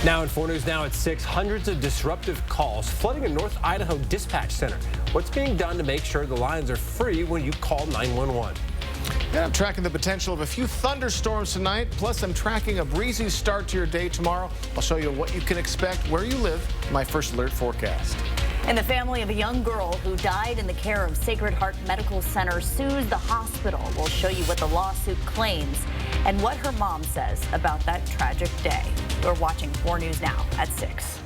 Now in 4 News Now at 6, hundreds of disruptive calls flooding a North Idaho dispatch center. What's being done to make sure the lines are free when you call 911? And I'm tracking the potential of a few thunderstorms tonight. Plus, I'm tracking a breezy start to your day tomorrow. I'll show you what you can expect where you live in my First Alert forecast. And the family of a young girl who died in the care of Sacred Heart Medical Center sues the hospital. We'll show you what the lawsuit claims and what her mom says about that tragic day. You're watching 4 News Now at 6.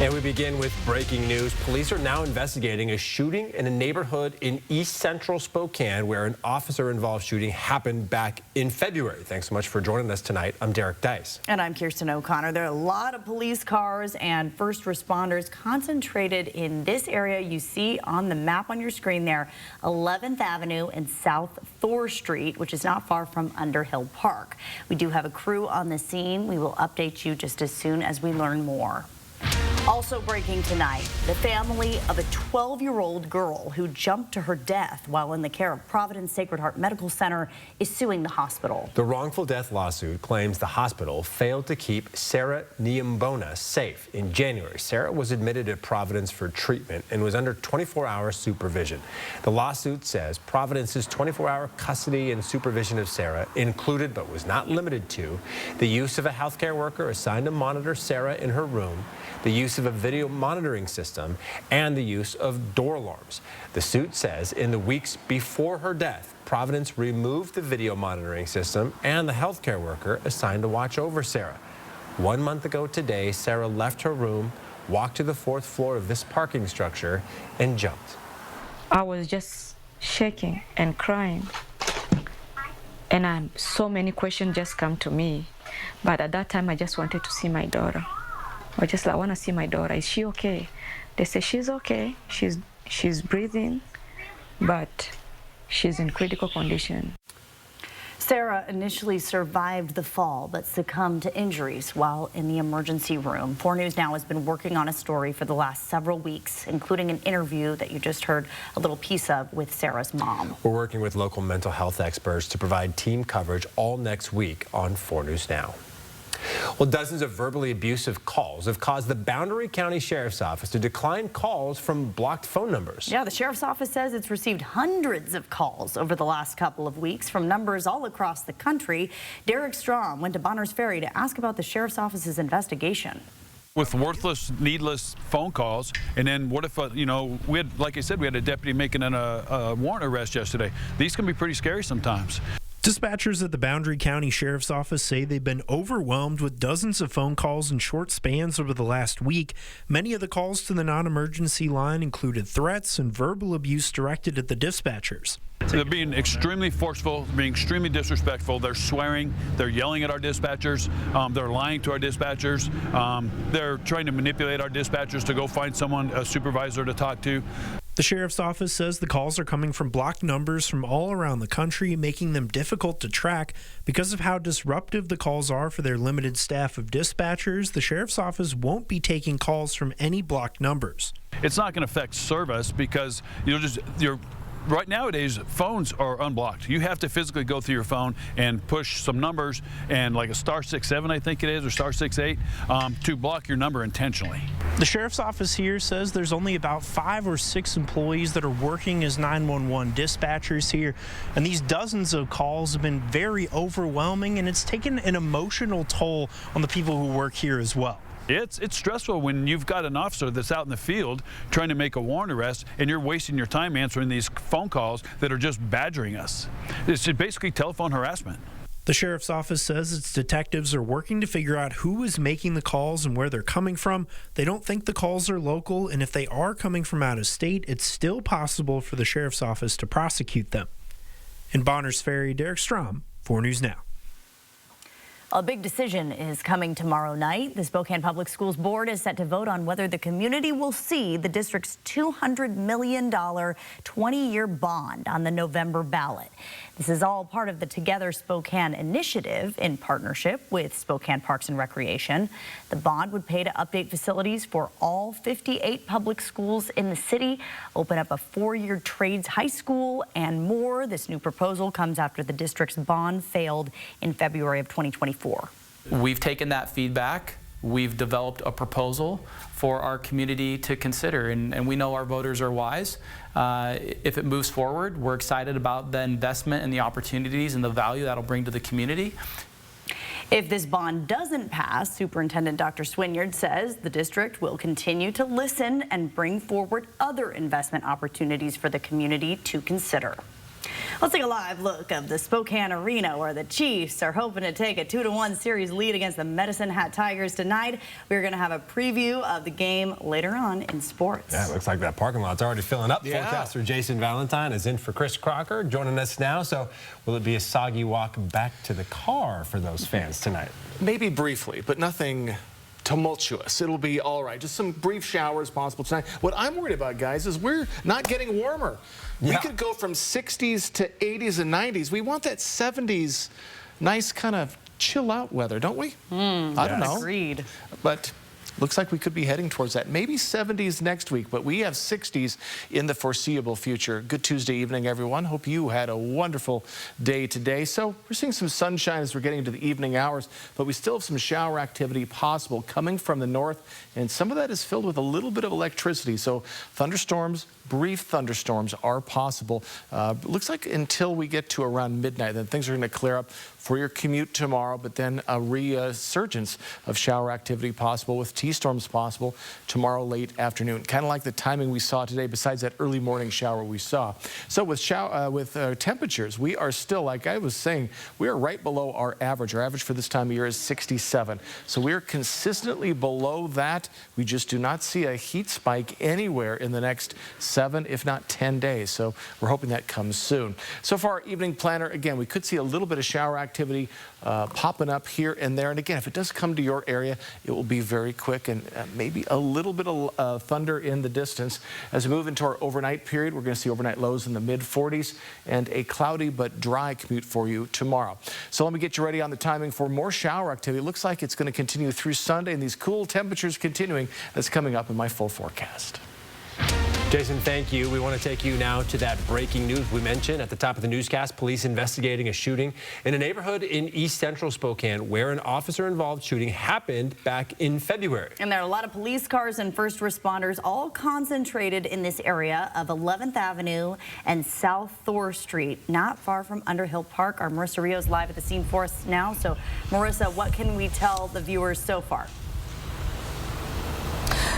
And we begin with breaking news. Police are now investigating a shooting in a neighborhood in East Central Spokane where an officer-involved shooting happened back in February. Thanks so much for joining us tonight. I'm Derek Dice. And I'm Kirsten O'Connor. There are a lot of police cars and first responders concentrated in this area you see on the map on your screen there, 11th Avenue and South Thor Street, which is not far from Underhill Park. We do have a crew on the scene. We will update you just as soon as we learn more. Also breaking tonight, the family of a 12-year-old girl who jumped to her death while in the care of Providence Sacred Heart Medical Center is suing the hospital. The wrongful death lawsuit claims the hospital failed to keep Sarah Niambona safe. In January, Sarah was admitted to Providence for treatment and was under 24-hour supervision. The lawsuit says Providence's 24-hour custody and supervision of Sarah included, but was not limited to, the use of a healthcare worker assigned to monitor Sarah in her room, the use of a video monitoring system, and the use of door alarms. The suit says in the weeks before her death, Providence removed the video monitoring system and the healthcare worker assigned to watch over Sarah. 1 month ago today, Sarah left her room, walked to the 4th floor of this parking structure, and jumped. I was just shaking and crying, and so many questions just come to me. But at that time, I just wanted to see my daughter. I want to see my daughter. Is she okay? They say she's okay. She's breathing, but she's in critical condition. Sarah initially survived the fall but succumbed to injuries while in the emergency room. 4 News Now has been working on a story for the last several weeks, including an interview that you just heard a little piece of with Sarah's mom. We're working with local mental health experts to provide team coverage all next week on 4 News Now. Well, dozens of verbally abusive calls have caused the Boundary County Sheriff's Office to decline calls from blocked phone numbers. Yeah, the Sheriff's Office says it's received hundreds of calls over the last couple of weeks from numbers all across the country. Derek Strom went to Bonners Ferry to ask about the Sheriff's Office's investigation. With worthless, needless phone calls, and then what if, we had, like I said, we had a deputy making a warrant arrest yesterday. These can be pretty scary sometimes. Dispatchers at the Boundary County Sheriff's Office say they've been overwhelmed with dozens of phone calls in short spans over the last week. Many of the calls to the non-emergency line included threats and verbal abuse directed at the dispatchers. They're being extremely forceful, being extremely disrespectful. They're swearing, they're yelling at our dispatchers, they're lying to our dispatchers, they're trying to manipulate our dispatchers to go find someone, a supervisor to talk to. The Sheriff's Office says the calls are coming from blocked numbers from all around the country, making them difficult to track. Because of how disruptive the calls are for their limited staff of dispatchers, the Sheriff's Office won't be taking calls from any blocked numbers. It's not going to affect service because right nowadays, phones are unblocked. You have to physically go through your phone and push some numbers and like a *67, I think it is, or *68, to block your number intentionally. The Sheriff's Office here says there's only about 5 or 6 employees that are working as 911 dispatchers here, and these dozens of calls have been very overwhelming, and it's taken an emotional toll on the people who work here as well. It's stressful when you've got an officer that's out in the field trying to make a warrant arrest and you're wasting your time answering these phone calls that are just badgering us. It's basically telephone harassment. The Sheriff's Office says its detectives are working to figure out who is making the calls and where they're coming from. They don't think the calls are local, and if they are coming from out of state, it's still possible for the Sheriff's Office to prosecute them. In Bonners Ferry, Derek Strom, 4 News Now. A big decision is coming tomorrow night. The Spokane Public Schools Board is set to vote on whether the community will see the district's $200 million 20-year bond on the November ballot. This is all part of the Together Spokane initiative in partnership with Spokane Parks and Recreation. The bond would pay to update facilities for all 58 public schools in the city, open up a 4-year trades high school, and more. This new proposal comes after the district's bond failed in February of 2024. We've taken that feedback we've developed a proposal for our community to consider, and we know our voters are wise. If it moves forward, we're excited about the investment and the opportunities and the value that'll bring to the community. If this bond doesn't pass, Superintendent Dr. Swinyard says the district will continue to listen and bring forward other investment opportunities for the community to consider. Let's take a live look of the Spokane Arena, where the Chiefs are hoping to take a 2-1 series lead against the Medicine Hat Tigers tonight. We're going to have a preview of the game later on in sports. Yeah, it looks like that parking lot's already filling up. Yeah. Forecaster Jason Valentine is in for Chris Crocker, joining us now. So will it be a soggy walk back to the car for those fans tonight? Maybe briefly, but nothing tumultuous. It'll be all right. Just some brief showers possible tonight. What I'm worried about, guys, is we're not getting warmer. We could go from 60s to 80s and 90s. We want that 70s nice kind of chill out weather, don't we? I don't know. Agreed. But looks like we could be heading towards that. Maybe 70s next week, but we have 60s in the foreseeable future. Good Tuesday evening, everyone. Hope you had a wonderful day today. So we're seeing some sunshine as we're getting into the evening hours, but we still have some shower activity possible coming from the north, and some of that is filled with a little bit of electricity. So thunderstorms, brief thunderstorms are possible. Looks like until we get to around midnight, then things are going to clear up for your commute tomorrow, but then a resurgence of shower activity possible with T-storms possible tomorrow late afternoon. Kind of like the timing we saw today, besides that early morning shower we saw. So with temperatures, we are still, like I was saying, we are right below our average. Our average for this time of year is 67. So we are consistently below that. We just do not see a heat spike anywhere in the next 7, if not 10 days. So we're hoping that comes soon. So far, our evening planner, again, we could see a little bit of shower activity popping up here and there. And again, if it does come to your area, it will be very quick and maybe a little bit of thunder in the distance. As we move into our overnight period, we're going to see overnight lows in the mid-40s and a cloudy but dry commute for you tomorrow. So let me get you ready on the timing for more shower activity. It looks like it's going to continue through Sunday, and these cool temperatures continuing. That's coming up in my full forecast. Jason, thank you. We want to take you now to that breaking news we mentioned at the top of the newscast. Police investigating a shooting in a neighborhood in East Central Spokane where an officer-involved shooting happened back in February. And there are a lot of police cars and first responders all concentrated in this area of 11th Avenue and South Thor Street, not far from Underhill Park. Our Marissa Rios live at the scene for us now. So, Marissa, what can we tell the viewers so far?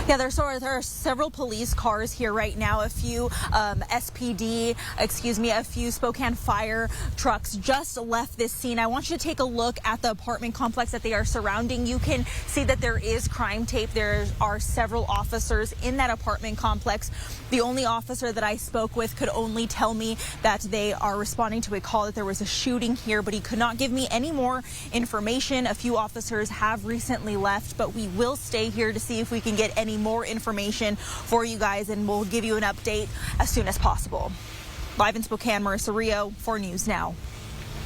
Yeah, there are several police cars here right now, a few SPD, a few Spokane fire trucks just left this scene. I want you to take a look at the apartment complex that they are surrounding. You can see that there is crime tape. There are several officers in that apartment complex. The only officer that I spoke with could only tell me that they are responding to a call that there was a shooting here, but he could not give me any more information. A few officers have recently left, but we will stay here to see if we can get any more information for you guys, and we'll give you an update as soon as possible. Live in Spokane, Marissa Rio for News Now.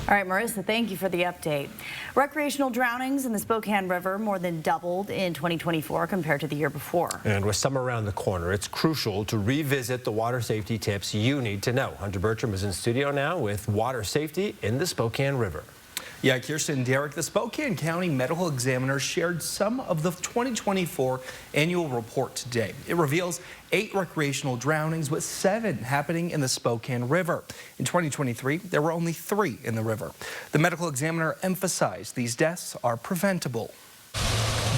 All right, Marissa, thank you for the update. Recreational drownings in the Spokane River more than doubled in 2024 compared to the year before. And with summer around the corner, it's crucial to revisit the water safety tips you need to know. Hunter Bertram is in studio now with water safety in the Spokane River. Yeah, Kirsten, Derek, the Spokane County Medical Examiner shared some of the 2024 annual report today. It reveals 8 recreational drownings, with 7 happening in the Spokane River. In 2023, there were only 3 in the river. The medical examiner emphasized these deaths are preventable.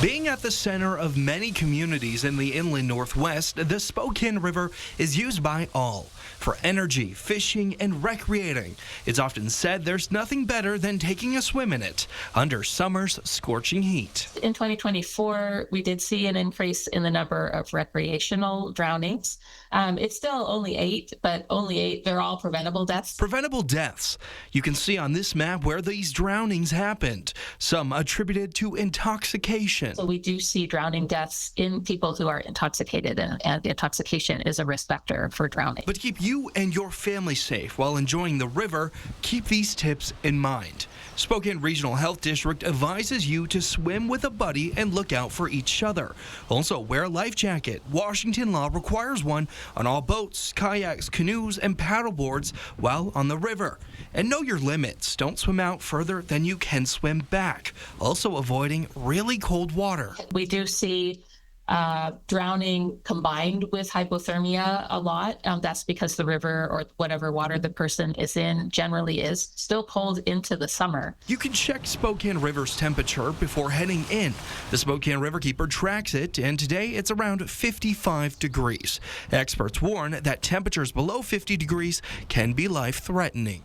Being at the center of many communities in the inland Northwest, the Spokane River is used by all for energy, fishing, and recreating. It's often said there's nothing better than taking a swim in it under summer's scorching heat. In 2024, we did see an increase in the number of recreational drownings. It's still only 8, but only 8. They're all preventable deaths. Preventable deaths. You can see on this map where these drownings happened, some attributed to intoxication. So we do see drowning deaths in people who are intoxicated, and intoxication is a risk factor for drowning. But to keep you and your family safe while enjoying the river, keep these tips in mind. Spokane Regional Health District advises you to swim with a buddy and look out for each other. Also, wear a life jacket. Washington law requires one on all boats, kayaks, canoes, and paddleboards while on the river. And know your limits. Don't swim out further than you can swim back. Also, avoiding really cold water. We do see drowning combined with hypothermia a lot. That's because the river or whatever water the person is in generally is still cold into the summer. You can check Spokane River's temperature before heading in. The Spokane Riverkeeper tracks it, and today it's around 55 degrees. Experts warn that temperatures below 50 degrees can be life-threatening.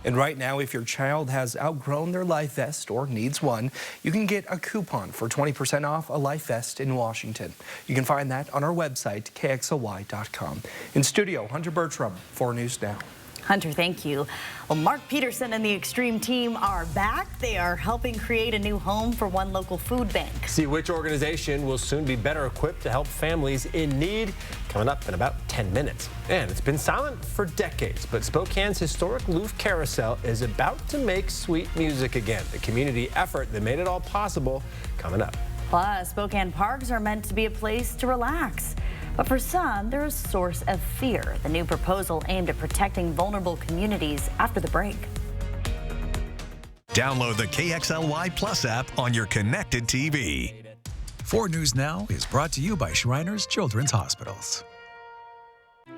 And right now, if your child has outgrown their life vest or needs one, you can get a coupon for 20% off a life vest in Washington. You can find that on our website, KXLY.com. In studio, Hunter Bertram, 4 News Now. Hunter, thank you. Well, Mark Peterson and the Extreme team are back. They are helping create a new home for one local food bank. See which organization will soon be better equipped to help families in need. Coming up in about 10 minutes. And it's been silent for decades, but Spokane's historic Louvre Carousel is about to make sweet music again. The community effort that made it all possible coming up. Plus, Spokane parks are meant to be a place to relax. But for some, they're a source of fear. The new proposal aimed at protecting vulnerable communities after the break. Download the KXLY Plus app on your connected TV. 4 News Now is brought to you by Shriners Children's Hospitals.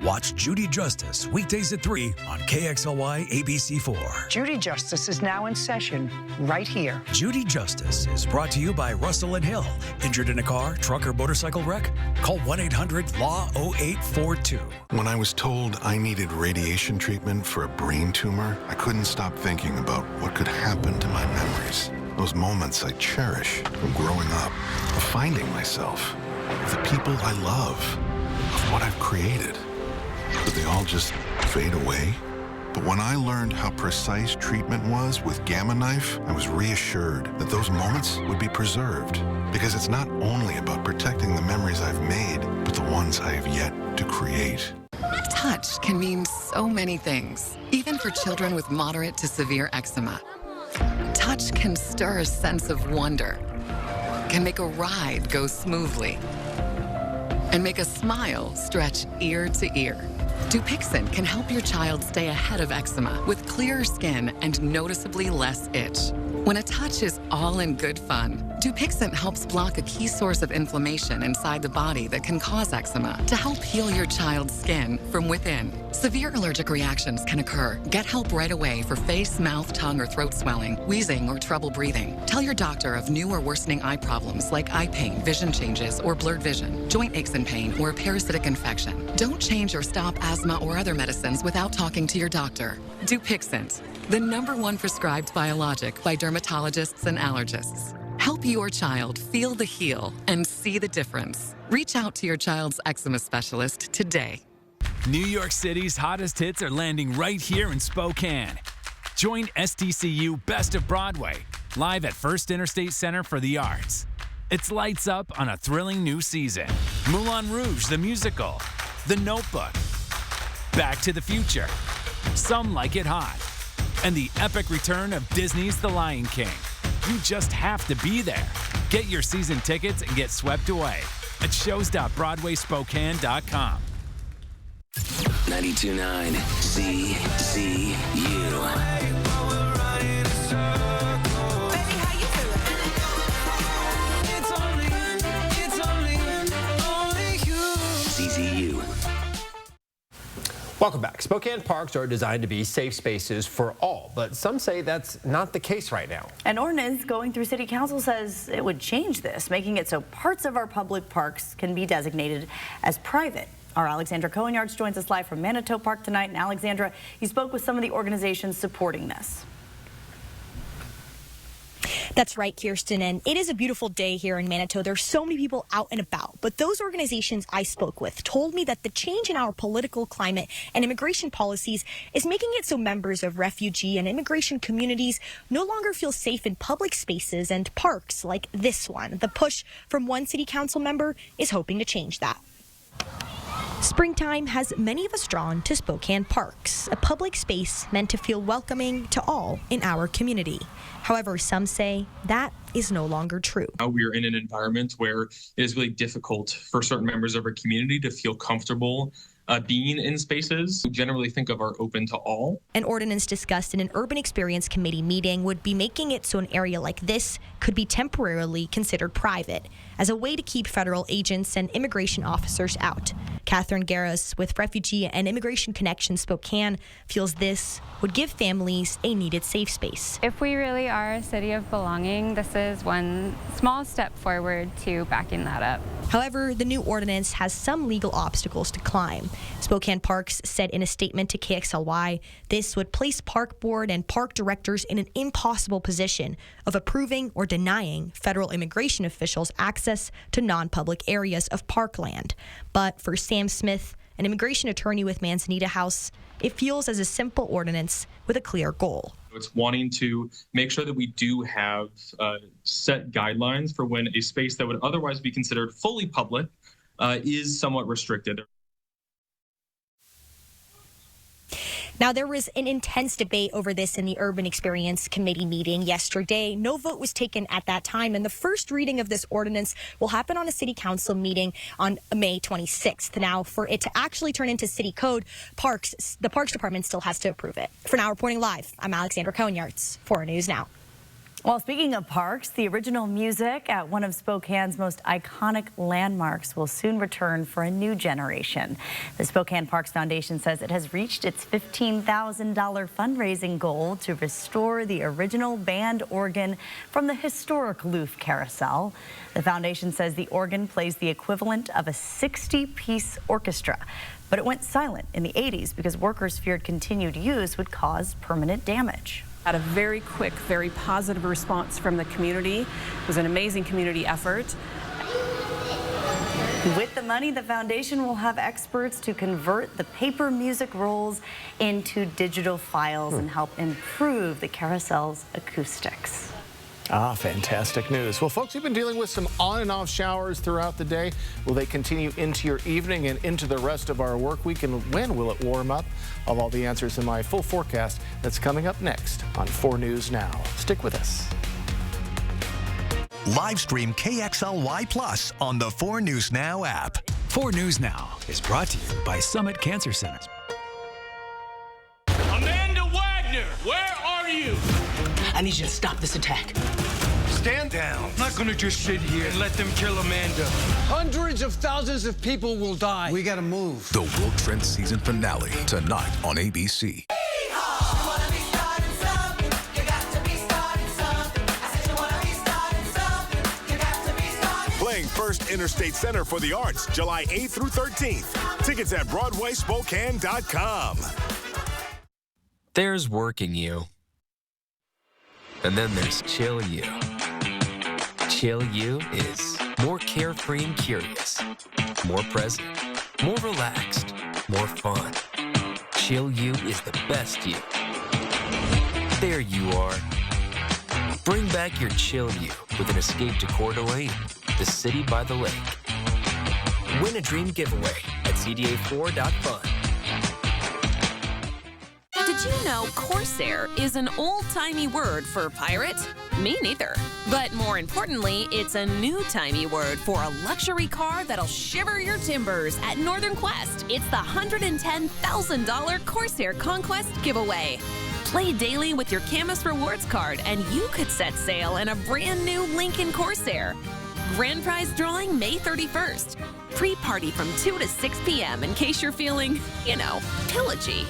Watch Judy Justice weekdays at 3 on KXLY ABC4. Judy Justice is now in session right here. Judy Justice is brought to you by Russell and Hill. Injured in a car, truck, or motorcycle wreck? Call 1-800-LAW-0842. When I was told I needed radiation treatment for a brain tumor, I couldn't stop thinking about what could happen to my memories. Those moments I cherish from growing up, of finding myself, of the people I love, of what I've created. Could they all just fade away? But when I learned how precise treatment was with Gamma Knife, I was reassured that those moments would be preserved. Because it's not only about protecting the memories I've made, but the ones I have yet to create. Touch can mean so many things, even for children with moderate to severe eczema. Touch can stir a sense of wonder, can make a ride go smoothly, and make a smile stretch ear to ear. Dupixent can help your child stay ahead of eczema with clearer skin and noticeably less itch. When a touch is all in good fun, Dupixent helps block a key source of inflammation inside the body that can cause eczema to help heal your child's skin from within. Severe allergic reactions can occur. Get help right away for face, mouth, tongue, or throat swelling, wheezing, or trouble breathing. Tell your doctor of new or worsening eye problems like eye pain, vision changes, or blurred vision, joint aches and pain, or a parasitic infection. Don't change or stop asthma or other medicines without talking to your doctor. Dupixent, the #1 prescribed biologic by dermatologists and allergists. Help your child feel the heal and see the difference. Reach out to your child's eczema specialist today. New York City's hottest hits are landing right here in Spokane. Join SDCU Best of Broadway, live at First Interstate Center for the Arts. It's lights up on a thrilling new season. Moulin Rouge, the musical, The Notebook, Back to the Future, Some Like It Hot, and the epic return of Disney's The Lion King. You just have to be there. Get your season tickets and get swept away at shows.broadwayspokane.com. 92.9 CZU. CZU. Welcome back. Spokane parks are designed to be safe spaces for all, but some say that's not the case right now. An ordinance going through City Council says it would change this, making it so parts of our public parks can be designated as private. Our Alexandra Cohen-Yards joins us live from Manitou Park tonight. And Alexandra, you spoke with some of the organizations supporting this. That's right, Kirsten, and it is a beautiful day here in Manitou. There's so many people out and about, but those organizations I spoke with told me that the change in our political climate and immigration policies is making it so members of refugee and immigration communities no longer feel safe in public spaces and parks like this one. The push from one city council member is hoping to change that. Springtime has many of us drawn to Spokane Parks, a public space meant to feel welcoming to all in our community. However, some say that is no longer true. We are in an environment where it is really difficult for certain members of our community to feel comfortable being in spaces we generally think of are open to all. An ordinance discussed in an Urban Experience Committee meeting would be making it so an area like this could be temporarily considered private as a way to keep federal agents and immigration officers out. Catherine Garris with Refugee and Immigration Connections Spokane feels this would give families a needed safe space. If we really are a city of belonging, this is one small step forward to backing that up. However, the new ordinance has some legal obstacles to climb. Spokane Parks said in a statement to KXLY, this would place park board and park directors in an impossible position of approving or denying federal immigration officials access to non-public areas of parkland. But for Sam Smith, an immigration attorney with Manzanita House, it feels as a simple ordinance with a clear goal. It's wanting to make sure that we do have set guidelines for when a space that would otherwise be considered fully public is somewhat restricted. Now, there was an intense debate over this in the Urban Experience Committee meeting yesterday. No vote was taken at that time, and the first reading of this ordinance will happen on a city council meeting on May 26th. Now, for it to actually turn into city code, the Parks Department still has to approve it. For now, reporting live, I'm Alexandra Conyards, 4 News Now. Well, speaking of parks, the original music at one of Spokane's most iconic landmarks will soon return for a new generation. The Spokane Parks Foundation says it has reached its $15,000 fundraising goal to restore the original band organ from the historic Loof Carousel. The foundation says the organ plays the equivalent of a 60-piece orchestra, but it went silent in the 80s because workers feared continued use would cause permanent damage. Had a very quick, very positive response from the community. It was an amazing community effort. With the money, the foundation will have experts to convert the paper music rolls into digital files and help improve the carousel's acoustics. Ah, fantastic news. Well, folks, you've been dealing with some on and off showers throughout the day. Will they continue into your evening and into the rest of our work week? And when will it warm up? I'll have all the answers in my full forecast that's coming up next on 4 News Now. Stick with us. Live stream KXLY Plus on the 4 News Now app. 4 News Now is brought to you by Summit Cancer Center. Amanda Wagner, where are you? I need you to stop this attack. Stand down. I'm not gonna just sit here and let them kill Amanda. Hundreds of thousands of people will die. We gotta move. The Will Trent season finale tonight on ABC. Playing First Interstate Center for the Arts, July 8th through 13th. Tickets at BroadwaySpokane.com. There's working you. And then there's Chill You. Chill You is more carefree and curious, more present, more relaxed, more fun. Chill You is the best you. There you are. Bring back your Chill You with an escape to Coeur d'Alene, the city by the lake. Win a dream giveaway at CDA4.fun. Did you know Corsair is an old-timey word for pirate? Me neither. But more importantly, it's a new-timey word for a luxury car that'll shiver your timbers at Northern Quest. It's the $110,000 Corsair Conquest giveaway. Play daily with your Camus Rewards card and you could set sail in a brand new Lincoln Corsair. Grand prize drawing May 31st. Pre-party from 2 to 6 p.m. in case you're feeling, pillagey.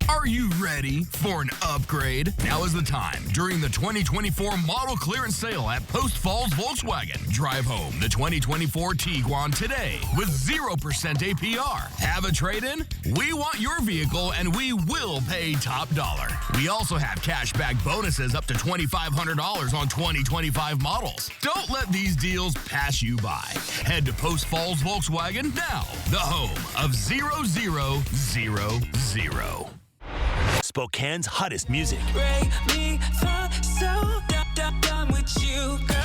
Are you ready for an upgrade? Now is the time during the 2024 model clearance sale at Post Falls Volkswagen. Drive home the 2024 Tiguan today with 0% APR. Have a trade-in? We want your vehicle and we will pay top dollar. We also have cashback bonuses up to $2,500 on 2025 models. Don't let these deals pass you by. Head to Post Falls Volkswagen now, the home of 0000. Spokane's hottest music. Break me for so done with you, girl.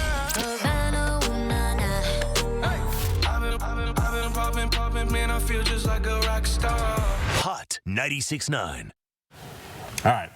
I've been popping, man, I feel 96.9. All right.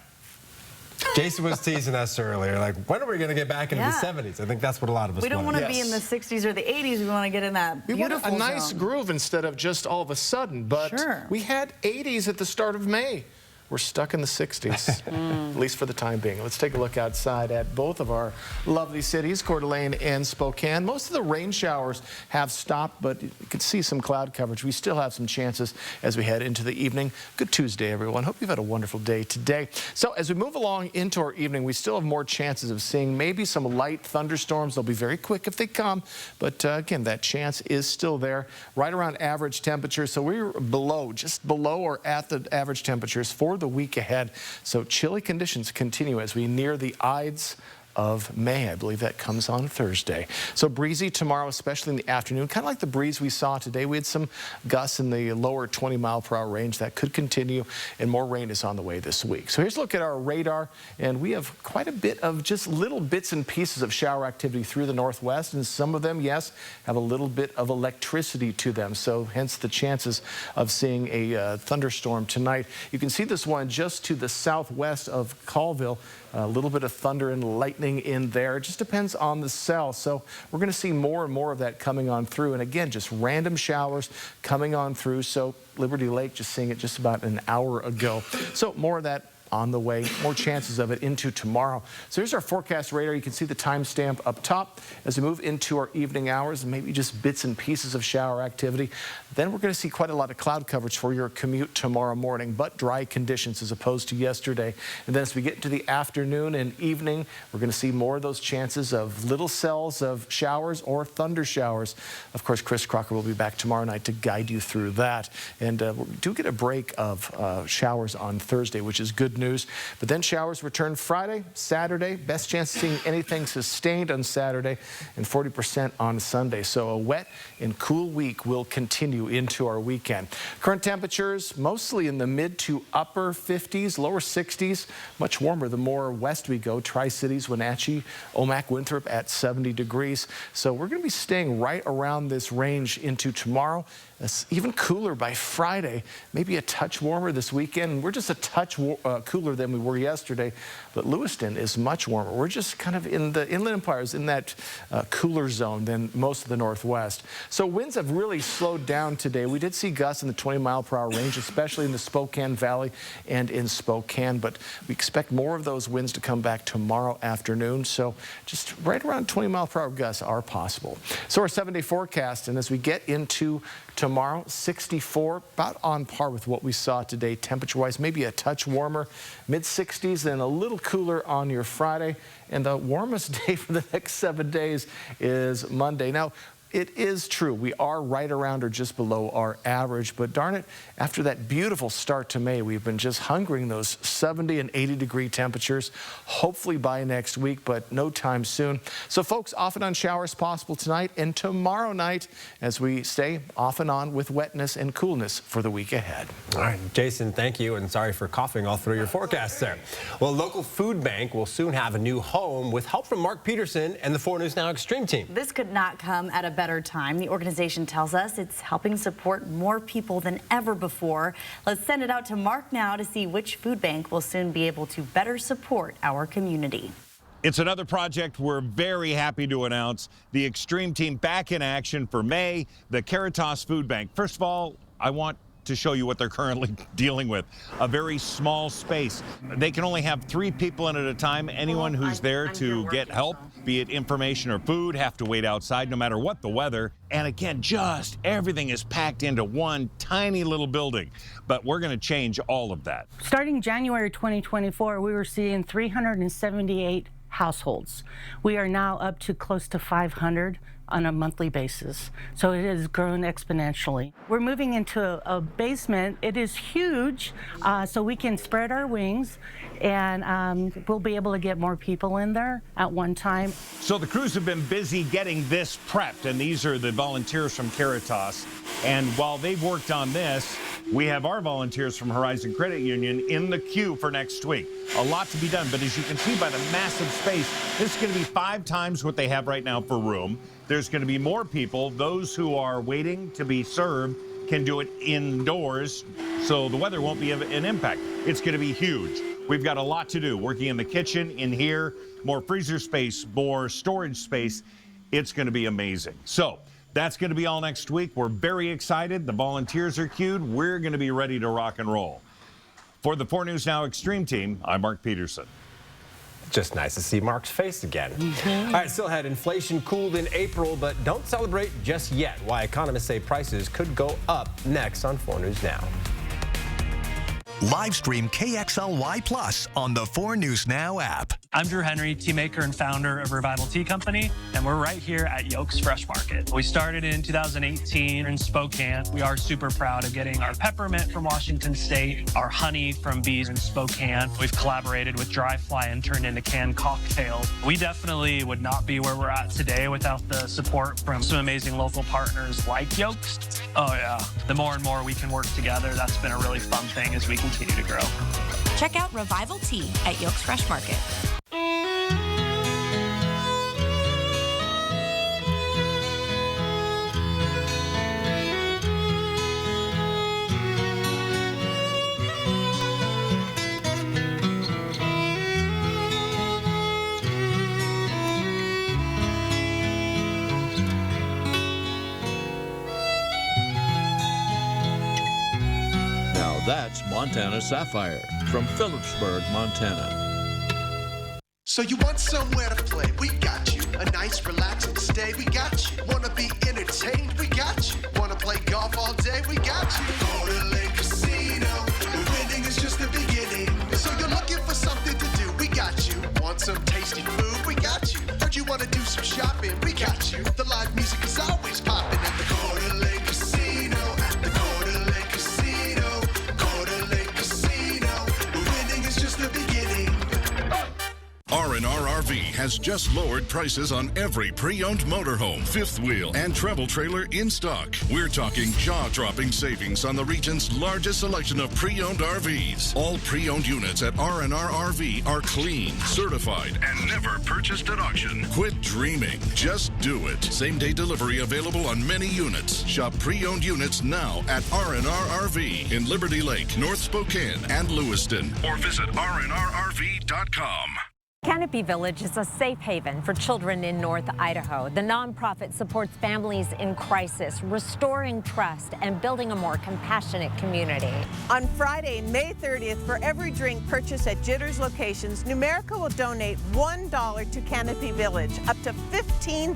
Jason was teasing us earlier, like, when are we going to get back into Yeah. the 70s? I think that's what a lot of us We don't want. want to be in the 60s or the 80s. We want to get in that We want beautiful a nice zone. groove instead of just all of a sudden. But Sure. we had 80s at the start of May. We're stuck in the 60s, at least for the time being. Let's take a look outside at both of our lovely cities, Coeur d'Alene and Spokane. Most of the rain showers have stopped, but you can see some cloud coverage. We still have some chances as we head into the evening. Good Tuesday, everyone. Hope you've had a wonderful day today. So as we move along into our evening, we still have more chances of seeing maybe some light thunderstorms. They'll be very quick if they come, but again, that chance is still there. Right around average temperature, so we're below, just below or at the average temperatures for the week ahead. So chilly conditions continue as we near the Ides of May. I believe that comes on Thursday. So breezy tomorrow, especially in the afternoon, kind of like the breeze we saw today. We had some gusts in the lower 20-mile-per-hour range. That could continue, and more rain is on the way this week. So here's a look at our radar, and we have quite a bit of just little bits and pieces of shower activity through the northwest, and some of them, yes, have a little bit of electricity to them, so hence the chances of seeing a thunderstorm tonight. You can see this one just to the southwest of Colville. A little bit of thunder and lightning in there. It just depends on the cell. So we're going to see more and more of that coming on through. And again, just random showers coming on through. So Liberty Lake, just seeing it just about an hour ago. So more of that on the way, more chances of it into tomorrow. So here's our forecast radar. You can see the timestamp up top as we move into our evening hours, and maybe just bits and pieces of shower activity. Then we're going to see quite a lot of cloud coverage for your commute tomorrow morning, but dry conditions as opposed to yesterday. And then as we get into the afternoon and evening, we're going to see more of those chances of little cells of showers or thunder showers. Of course, Chris Crocker will be back tomorrow night to guide you through that. And we do get a break of showers on Thursday, which is good news. But then showers return Friday, Saturday. Best chance of seeing anything sustained on Saturday, and 40% on Sunday. So a wet and cool week will continue into our weekend. Current temperatures mostly in the mid to upper 50s, lower 60s. Much warmer the more west we go. Tri-Cities, Wenatchee, Omak, Winthrop at 70 degrees. So we're going to be staying right around this range into tomorrow. It's even cooler by Friday, maybe a touch warmer this weekend. We're just a touch cooler than we were yesterday, but Lewiston is much warmer. We're just kind of in the Inland Empire is in that cooler zone than most of the Northwest. So winds have really slowed down today. We did see gusts in the 20-mile-per-hour range, especially in the Spokane Valley and in Spokane, but we expect more of those winds to come back tomorrow afternoon. So just right around 20-mile-per-hour gusts are possible. So our 7-day forecast, and as we get into tomorrow, 64, about on par with what we saw today temperature-wise, maybe a touch warmer, mid-60s, then a little cooler on your Friday. And the warmest day for the next 7 days is Monday. Now, it is true, we are right around or just below our average, but darn it, after that beautiful start to May, we've been just hungering those 70 and 80 degree temperatures, hopefully by next week, but no time soon. So folks, off and on showers possible tonight and tomorrow night as we stay off and on with wetness and coolness for the week ahead. All right, Jason, thank you, and sorry for coughing all through your forecasts there. Well, a local food bank will soon have a new home with help from Mark Peterson and the 4 News Now Extreme team. This could not come at a better time. The organization tells us it's helping support more people than ever before. Let's send it out to Mark now to see which food bank will soon be able to better support our community. It's another project we're very happy to announce. The Extreme team back in action for May, the Caritas Food Bank. First of all, I want to show you what they're currently dealing with. A very small space. They can only have 3 people in at a time. Anyone who's there to get help, be it information or food, have to wait outside no matter what the weather. And again, just everything is packed into one tiny little building. But we're going to change all of that. Starting January 2024, we were seeing 378 households. We are now up to close to 500 on a monthly basis. So it has grown exponentially. We're moving into a basement. It is huge, so we can spread our wings, and we'll be able to get more people in there at one time. So the crews have been busy getting this prepped, and these are the volunteers from Caritas. And while they've worked on this, we have our volunteers from Horizon Credit Union in the queue for next week. A lot to be done, but as you can see by the massive space, this is going to be 5 times what they have right now for room. There's going to be more people. Those who are waiting to be served can do it indoors, so the weather won't be an impact. It's going to be huge. We've got a lot to do, working in the kitchen, in here, more freezer space, more storage space. It's going to be amazing. So that's going to be all next week. We're very excited. The volunteers are queued. We're going to be ready to rock and roll. For the 4 News Now Extreme team, I'm Mark Peterson. Just nice to see Mark's face again. All right, still ahead. Inflation cooled in April, but don't celebrate just yet. Why economists say prices could go up next on 4 News Now. Live stream KXLY Plus on the 4 News Now app. I'm Drew Henry, tea maker and founder of Revival Tea Company, and we're right here at Yolks Fresh Market. We started in 2018 in Spokane. We are super proud of getting our peppermint from Washington State, our honey from bees in Spokane. We've collaborated with Dry Fly and turned into canned cocktails. We definitely would not be where we're at today without the support from some amazing local partners like Yolks. Oh yeah, the more and more we can work together, that's been a really fun thing as we continue to grow. Check out Revival Tea at Yolks Fresh Market. That's Montana Sapphire from Phillipsburg, Montana. So you want somewhere to play? We got you. A nice relaxing stay? We got you. Wanna be entertained? We got you. Wanna play golf all day? We got you. Go to Lake Casino. Winning is just the beginning. So you're looking for something to do? We got you. Want some tasty food? We got you. Heard you wanna do some shopping? We got you. The live music is always popping at the Go to Lake Casino. At the Go to Lake Casino. R&R RV has just lowered prices on every pre-owned motorhome, fifth wheel, and travel trailer in stock. We're talking jaw-dropping savings on the region's largest selection of pre-owned RVs. All pre-owned units at R&R RV are clean, certified, and never purchased at auction. Quit dreaming. Just do it. Same-day delivery available on many units. Shop pre-owned units now at R&R RV in Liberty Lake, North Spokane, and Lewiston. Or visit rnrrv.com. Canopy Village is a safe haven for children in North Idaho. The nonprofit supports families in crisis, restoring trust and building a more compassionate community. On Friday, May 30th, for every drink purchased at Jitters locations, Numerica will donate $1 to Canopy Village, up to $15,000.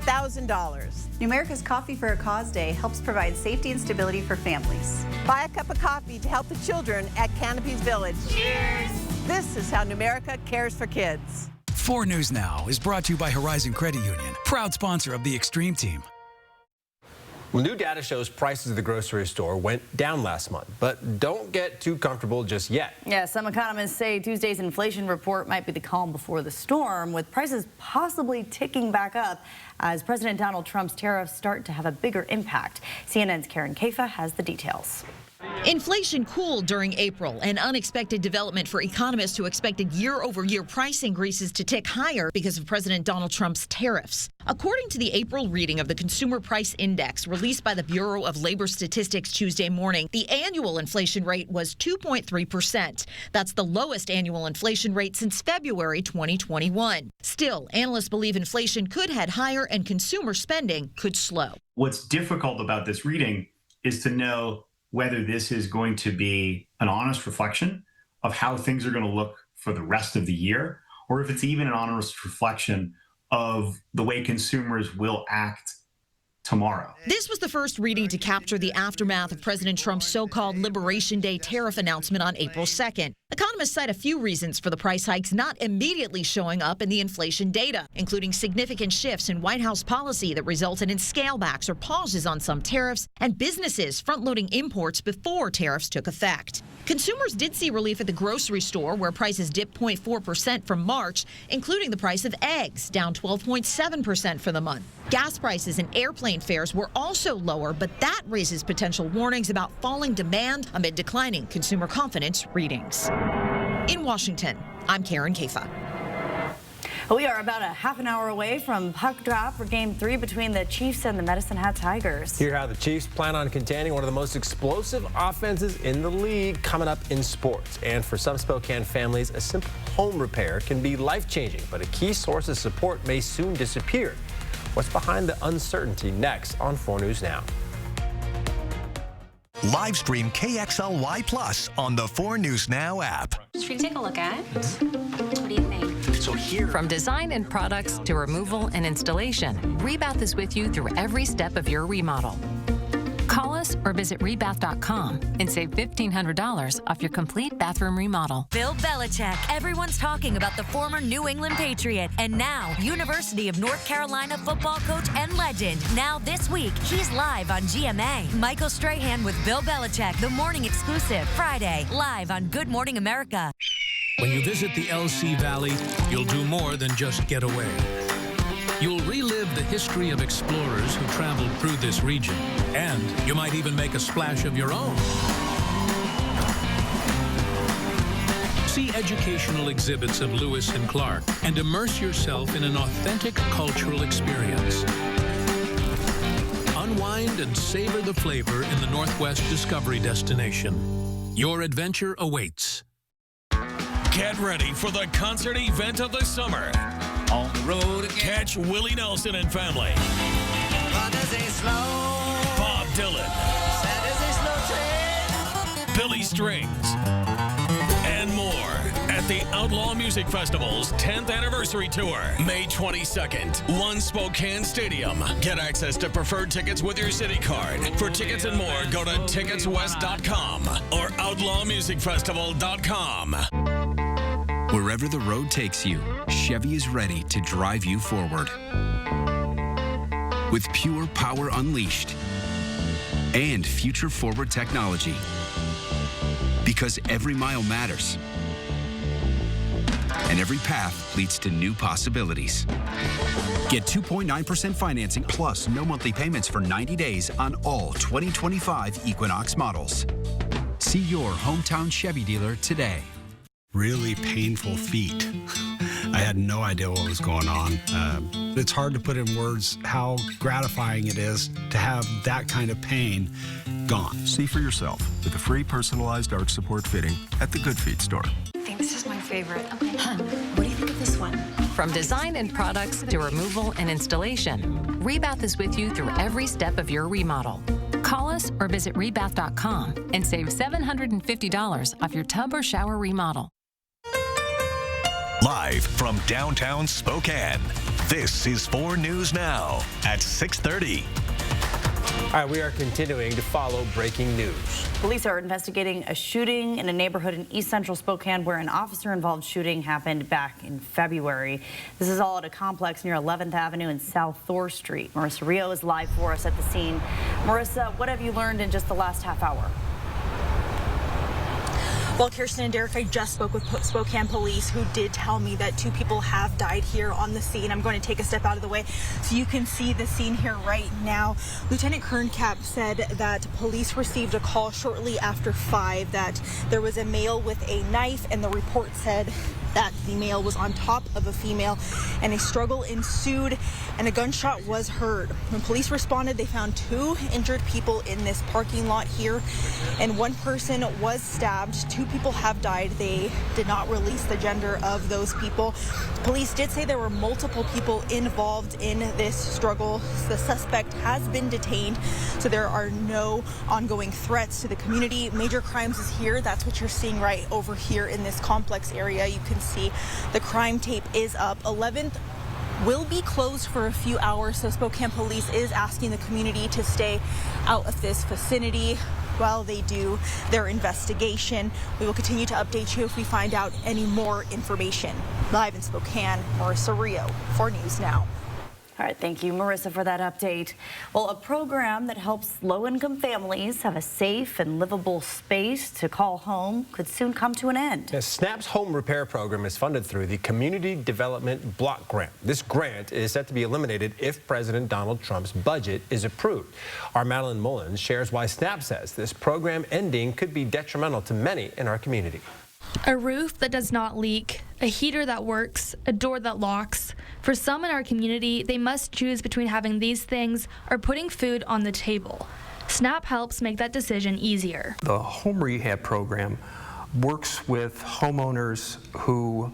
Numerica's Coffee for a Cause Day helps provide safety and stability for families. Buy a cup of coffee to help the children at Canopy's Village. Cheers! This is how Numerica cares for kids. 4 News Now is brought to you by Horizon Credit Union, proud sponsor of the Extreme Team. Well, new data shows prices at the grocery store went down last month, but don't get too comfortable just yet. Yeah, some economists say Tuesday's inflation report might be the calm before the storm, with prices possibly ticking back up as President Donald Trump's tariffs start to have a bigger impact. CNN's Karen Caifa has the details. Inflation cooled during April, an unexpected development for economists who expected year-over-year price increases to tick higher because of President Donald Trump's tariffs. According to the April reading of the Consumer Price Index released by the Bureau of Labor Statistics Tuesday morning, the annual inflation rate was 2.3%. That's the lowest annual inflation rate since February 2021. Still, analysts believe inflation could head higher and consumer spending could slow. What's difficult about this reading is to know whether this is going to be an honest reflection of how things are going to look for the rest of the year, or if it's even an honest reflection of the way consumers will act tomorrow. This was the first reading to capture the aftermath of President Trump's so-called Liberation Day tariff announcement on April 2nd. Economists cite a few reasons for the price hikes not immediately showing up in the inflation data, including significant shifts in White House policy that resulted in scalebacks or pauses on some tariffs, and businesses front-loading imports before tariffs took effect. Consumers did see relief at the grocery store, where prices dipped 0.4% from March, including the price of eggs, down 12.7% for the month. Gas prices and airplane fares were also lower, but that raises potential warnings about falling demand amid declining consumer confidence readings. In Washington, I'm Karen Caifa. We are about a half an hour away from puck drop for Game 3 between the Chiefs and the Medicine Hat Tigers. Hear how the Chiefs plan on containing one of the most explosive offenses in the league coming up in sports. And for some Spokane families, a simple home repair can be life-changing, but a key source of support may soon disappear. What's behind the uncertainty? Next on 4 News Now. Live stream KXLY Plus on the 4 News Now app. Should we take a look at? What do you think? So here, from design and products to removal and installation, Rebath is with you through every step of your remodel. Call us or visit rebath.com and save $1,500 off your complete bathroom remodel. Bill Belichick. Everyone's talking about the former New England Patriot and now University of North Carolina football coach and legend. Now this week, he's live on GMA. Michael Strahan with Bill Belichick, the morning exclusive, Friday, live on Good Morning America. When you visit the LC Valley, you'll do more than just get away. You'll relive the history of explorers who traveled through this region, and you might even make a splash of your own. See educational exhibits of Lewis and Clark and immerse yourself in an authentic cultural experience. Unwind and savor the flavor in the Northwest Discovery Destination. Your adventure awaits. Get ready for the concert event of the summer. On the road again. Catch Willie Nelson and family. Bob Dylan. Billy Strings. And more at the Outlaw Music Festival's 10th anniversary tour. May 22nd, One Spokane Stadium. Get access to preferred tickets with your city card. For tickets and more, go to ticketswest.com or outlawmusicfestival.com. Wherever the road takes you, Chevy is ready to drive you forward. With pure power unleashed and future-forward technology. Because every mile matters. And every path leads to new possibilities. Get 2.9% financing plus no monthly payments for 90 days on all 2025 Equinox models. See your hometown Chevy dealer today. Really painful feet. I had no idea what was going on. It's hard to put in words how gratifying it is to have that kind of pain gone. See for yourself with a free personalized arch support fitting at the Good Feet store. I think this is my favorite. Okay, hon, what do you think of this one? From design and products to removal and installation, Rebath is with you through every step of your remodel. Call us or visit rebath.com and save $750 off your tub or shower remodel. Live from downtown Spokane, this is 4 News Now at 6:30. All right, we are continuing to follow breaking news. Police are investigating a shooting in a neighborhood in East Central Spokane where an officer-involved shooting happened back in February. This is all at a complex near 11th Avenue and South Thor Street. Marissa Rio is live for us at the scene. Marissa, what have you learned in just the last half hour? Well, Kirsten and Derek, I just spoke with Spokane police who did tell me that 2 people have died here on the scene. I'm going to take a step out of the way so you can see the scene here right now. Lieutenant Kerncap said that police received a call shortly after 5 that there was a male with a knife, and the report said that the male was on top of a female and a struggle ensued and a gunshot was heard. When police responded, they found 2 injured people in this parking lot here and 1 person was stabbed. 2 people have died. They did not release the gender of those people. Police did say there were multiple people involved in this struggle. The suspect has been detained, so there are no ongoing threats to the community. Major Crimes is here. That's what you're seeing right over here in this complex area. You can see the crime tape is up. 11th will be closed for a few hours, so Spokane Police is asking the community to stay out of this vicinity while they do their investigation. We will continue to update you if we find out any more information. Live in Spokane, Marissa Rio, 4 News Now. All right, thank you, Marissa, for that update. Well, a program that helps low-income families have a safe and livable space to call home could soon come to an end. The SNAP's home repair program is funded through the Community Development Block Grant. This grant is set to be eliminated if President Donald Trump's budget is approved. Our Madeline Mullins shares why SNAP says this program ending could be detrimental to many in our community. A roof that does not leak, a heater that works, a door that locks. For some in our community, they must choose between having these things or putting food on the table. SNAP helps make that decision easier. The home rehab program works with homeowners who